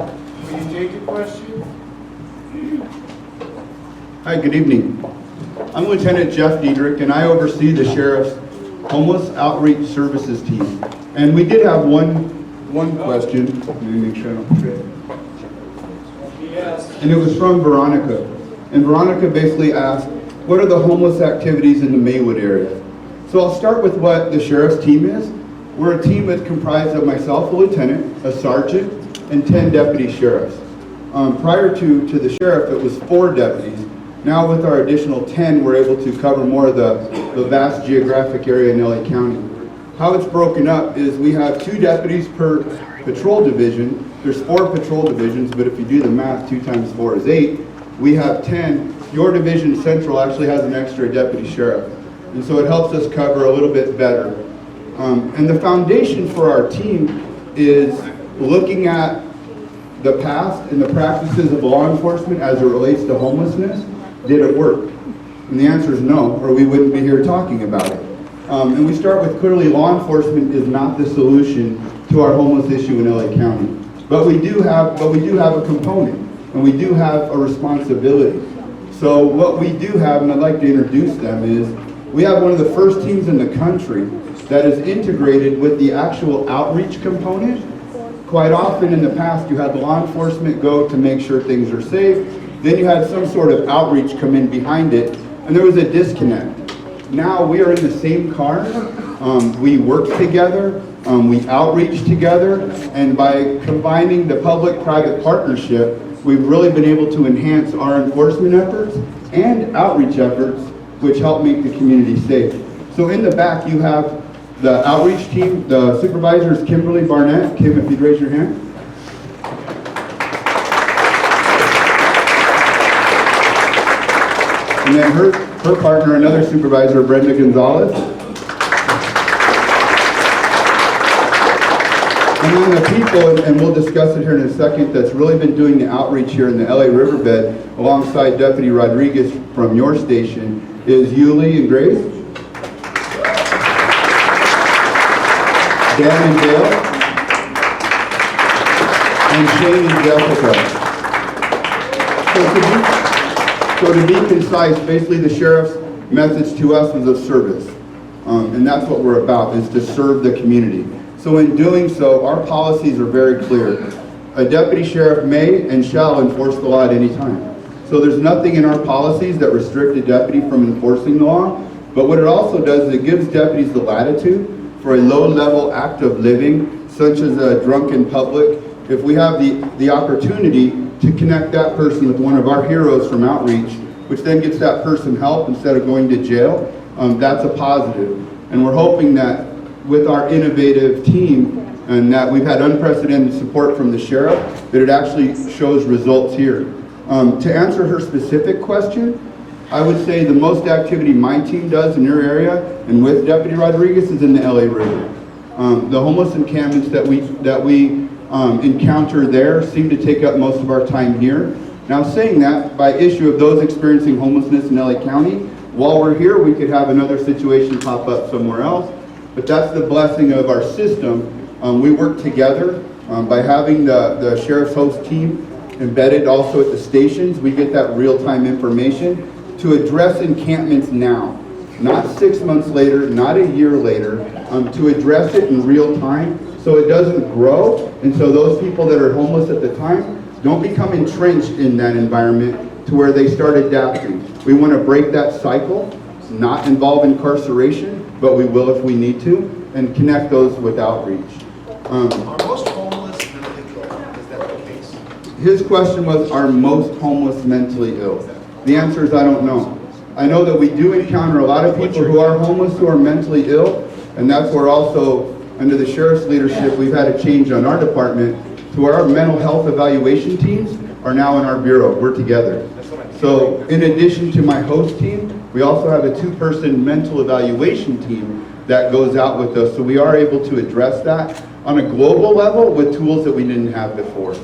Will you take the question? Hi, good evening. I'm Lieutenant Jeff Diedrich, and I oversee the Sheriff's Homeless Outreach Services team. And we did have one question. Let me make sure I don't forget. Yes. And it was from Veronica. And Veronica basically asked, what are the homeless activities in the Maywood area? So I'll start with what the Sheriff's team is. We're a team that's comprised of myself, a lieutenant, a sergeant, and 10 deputy sheriffs. Prior to the sheriff, it was 4 deputies. Now with our additional 10, we're able to cover more of the vast geographic area in LA County. How it's broken up is we have 2 deputies per patrol division. There's 4 patrol divisions, but if you do the math, 2 times 4 is 8. We have 10. Your division central actually has an extra deputy sheriff. And so it helps us cover a little bit better. And the foundation for our team is looking at the past and the practices of law enforcement as it relates to homelessness. Did it work? And the answer is no, or we wouldn't be here talking about it. And we start with clearly law enforcement is not the solution to our homeless issue in LA County. But we do have a component, and we do have a responsibility. So what we do have, and I'd like to introduce them, is we have one of the first teams in the country that is integrated with the actual outreach component. Quite often in the past, you had law enforcement go to make sure things are safe. Then you had some sort of outreach come in behind it, and there was a disconnect. Now we are in the same car. We work together. We outreach together. And by combining the public-private partnership, we've really been able to enhance our enforcement efforts and outreach efforts, which help make the community safe. So in the back, you have the outreach team. The supervisor is Kimberly Barnett. Kim, if you'd raise your hand. And then her partner, another supervisor, Brenda Gonzalez. And then the people, and we'll discuss it here in a second, that's really been doing the outreach here in the LA Riverbed alongside Deputy Rodriguez from your station is Yuli and Grace. Dan and Dale. And Shane and Jessica. So to be concise, basically the sheriff's message to us is of service. And that's what we're about, is to serve the community. So in doing so, our policies are very clear. A deputy sheriff may and shall enforce the law at any time. So there's nothing in our policies that restrict a deputy from enforcing the law, but what it also does is it gives deputies the latitude for a low-level act of living, such as a drunk in public. If we have the opportunity to connect that person with one of our heroes from outreach, which then gets that person help instead of going to jail, that's a positive. And we're hoping that with our innovative team, and that we've had unprecedented support from the sheriff, that it actually shows results here. To answer her specific question, I would say the most activity my team does in your area and with Deputy Rodriguez is in the LA River. The homeless encampments that we encounter there seem to take up most of our time here. Now saying that, by issue of those experiencing homelessness in LA County, while we're here we could have another situation pop up somewhere else, but that's the blessing of our system. We work together by having the Sheriff's Host team embedded also at the stations. We get that real-time information to address encampments now, not 6 months later, not a year later, to address it in real time so it doesn't grow, and so those people that are homeless at the time don't become entrenched in that environment to where they start adapting. We want to break that cycle, not involve incarceration, but we will if we need to, and connect those with outreach. Are most homeless mentally ill? Is that the case? His question was, are most homeless mentally ill? The answer is I don't know. I know that we do encounter a lot of people who are homeless who are mentally ill, and that's where also, under the sheriff's leadership, we've had a change on our department to where our mental health evaluation teams are now in our bureau. We're together. So in addition to my host team, we also have a 2-person mental evaluation team that goes out with us. So we are able to address that on a global level with tools that we didn't have before.